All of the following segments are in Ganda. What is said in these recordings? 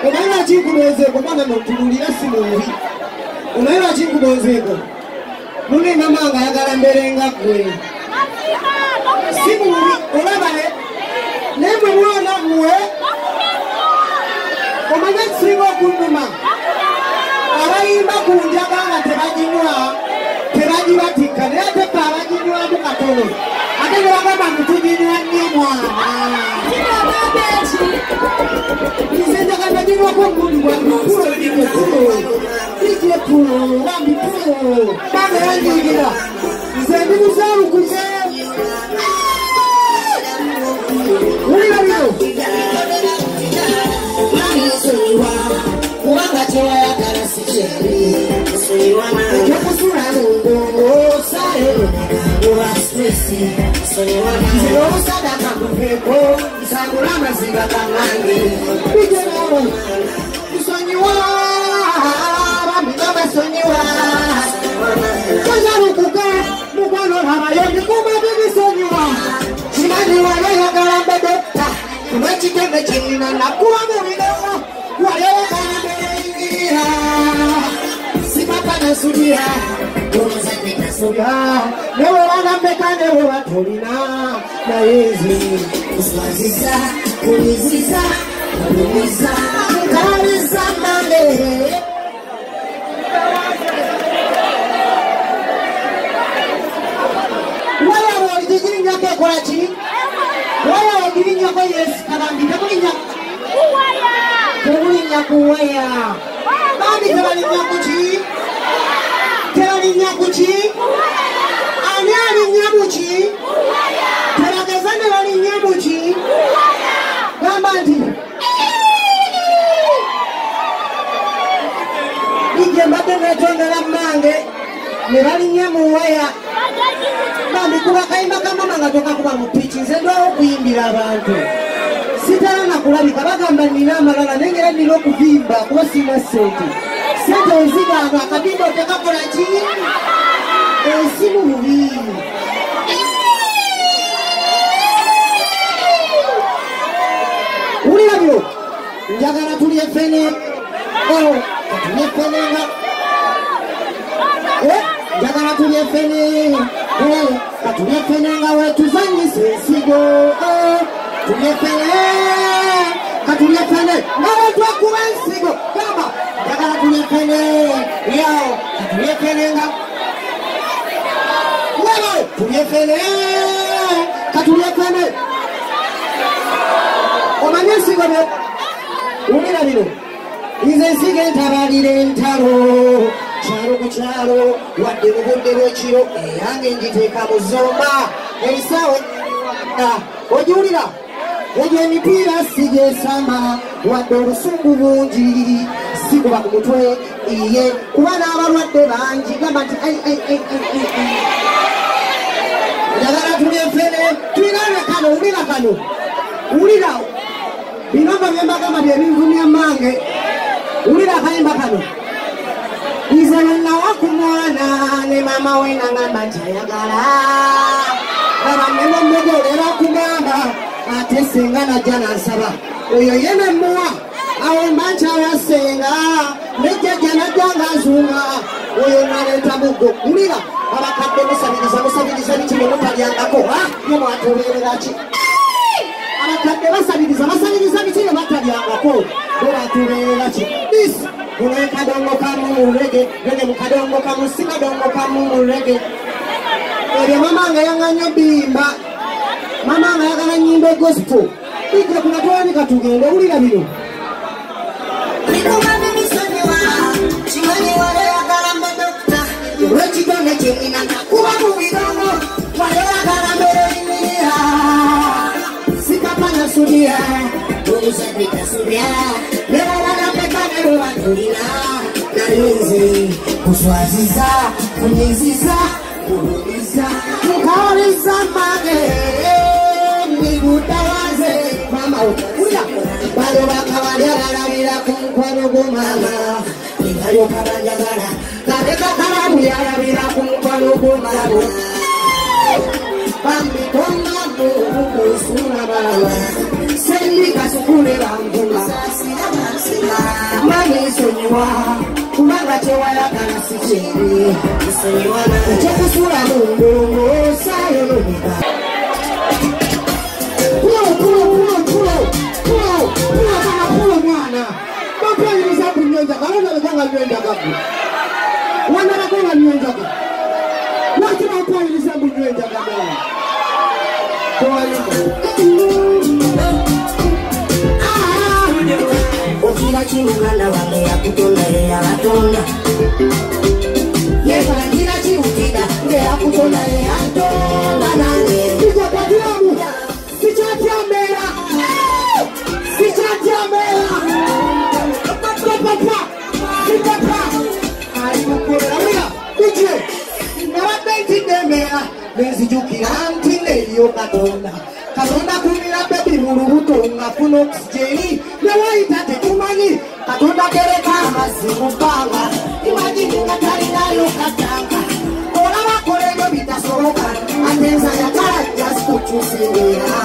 Unaila chikubozeko mwana notululira simuhi. Unaila chikubozeko. Mune mamanga yagala mberenga kwe. Simuhi olabale. Nemwe mwana mwe. Omanya singo kunduma. Abayimba kunjaga nga tebajinywa. Tebajibatika. Naye ate abajinywa mukatono. Ate ne bagamba mutujinywa nnyo mwana. Nizenda kanajinwa kwa mungu wa mkuro Ije pulo, wambi pulo Bada yangi igira Nizendi muzaru kuze Ulila wino Mami usuniwa Kuwanga chewa ya karasi cheri Usuniwa na Joko sura nungo Sare Uwa stressi Usuniwa na Zero usada kakufeko Isangulama ziga kangangi Bijero Usuniwa Bambika usuniwa Kajaru kuka Mugano harayo Nikuma bibi usuniwa Shimani wale ya galamba dokta Kumechikeme china na kuwa mumilewa Wale ya galamba ingira Sipapa na sudia Umazete na sudia Newe wana mekane wa tolina Na yezi Uswaziza Kuliziza Kuliziza Kariza mame Waya walijijirinya ke kwa chi Waya wajirinya kwa yesi Karambi Temulinya Kuwaya Temulinya kuwaya Bandi tebalinya kuchi Tebalinya kuchi Ani nyamuchi Teragazane wali nyamuchi Gambandi Ije mbate netonga la mange Newali nyamu waya Bambi kuwa kaimba kama manga toka kuwa mupichi Nzendo kuimbira abantu Sitara na kulabika bagamba nina malala Nengera nilo kuvimba kuwa sina senti Sente uziga anu akabimba uteka kola chini Simu muhi Ulila bio Njagara tulie fene Tulie fene nga Njagara tulie fene Tulie fene nga wetu zanyi sensigo Tulie fene Katulie fene Nga wetu wakuwe nsigo Kama Njagara tulie fene Yao Katulie fene nga Tulie fene Katulie fene Omanyesi gobe Umira bino Ize sige ntabalire ntalo Charo kucharo Wadde mubunde bwekiro Eyange njiteeka muzomba Eisawe Ojulira Ejo emipiira sigesama Wadde olusungu bungi Sikuba ku mutwe Iye kuba n'abalwadde bangi Gamba nti Njagala tulie fene Twirane kano ulira kano Ulira Binomba byembagamba byebinvumya mange Ulira kayimba kano Izalana wakumwana Ne mama we nangamba ntayagala Baba nemo mmogolera kugamba Ate senga najja nansaba Oyo yene muwa Awemba nkyalasenga Nejjajja najja ngazunga Oyo naleeta muggo Ulira abakadde musabiriza bitime mutalyangako Ye mwatubeerera ki Abakadde basabiriza bitime batalyangako Bwatubeerera ki This Kune kadongo kamu rege Rege mukadongo kamu sikadongo kamu rege Ebyo mamanga yanganyo bimba Mamanga yagala nyimbo gospel Ije kuna tuwani katugende ulira bino Nikumame misonyewa Chimani wale yagala mbedokta Wechigone chemina Kuwa mubidomo Wale yagala mbedokta Sikapanya sudia Umusabita sudia Lewa wala pekane ruwa tulina Nayunzi Kuswaziza Kunyiziza Kuruliza Mukariza mage Nigutawaze Mama uya balo bakabalyagalabira ku mukwano gw'omwana ebalyoka banjagala kaleka kalamu yalabira ku mukwano gw'omwana bambikongamu okunsula balawa sendika sukule banguma mani nsonyiwa kubanga kyewayagala si kyeri ekyokusula mu ndongo osaayo lobika pulo mwana bapayiriza kunyonjaga wanalekanga nywenjagaku wanalekanga nywenjaga lwaki bapayiriza munywenjaga mwana okira kimuganda wange yakutonda yeyabatonda yebagira kiwukira ngeyakutonda yeyatonda nange ikwatiramu sikyatyameera alimukolera ije nabadde ntinemera nenzijukira nti neyo katonda kumira bebi mu lubuto ngafuna okisijeni newayita tetumanyi katonda gereka amazzi mu bbanga imagini nga talinayo katanga olabakola ebyo bitasoboka atenza yagala jasikukyusingira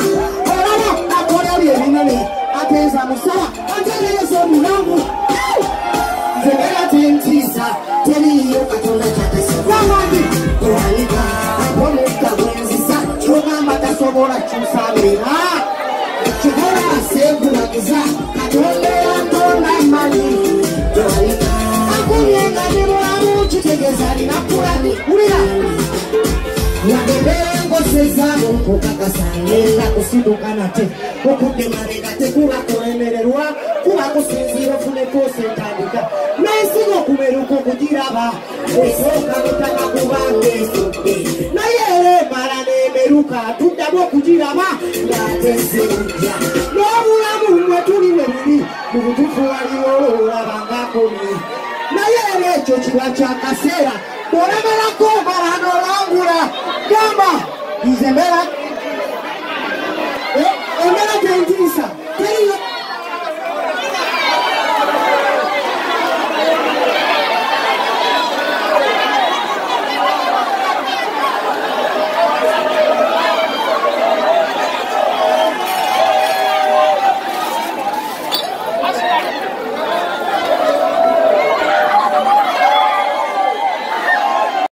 olaba akola byo ebinene atenza musaba antegereza omulamu nzebera tentiisa teriyo katonda kyatasiwawandi owanika omukka gwenzisa kyogamba tasobola kyusamira kikola asegulaguza katonda yatonda mmanyi owanika akumyenga ne bulamu kitegeeza alina kulani ulira nagembera ngosezaamu nkukakasa ngenda kusiduka nate okuddemaleka tekuba kulemererwa kuba kusinziira ofuneko sentandika nensiga okumeruka okugiraba esooka mutaka kubanga esudde naye era emala nemeruka tuddamu okugiraba ngaatezerujja n'obulamu mwe tuli bwe buli mu butufu waliwo olabangakoni naye era ekyo kiba kyakaseera bw'olemerako omala n'olangula gamba nze mbeera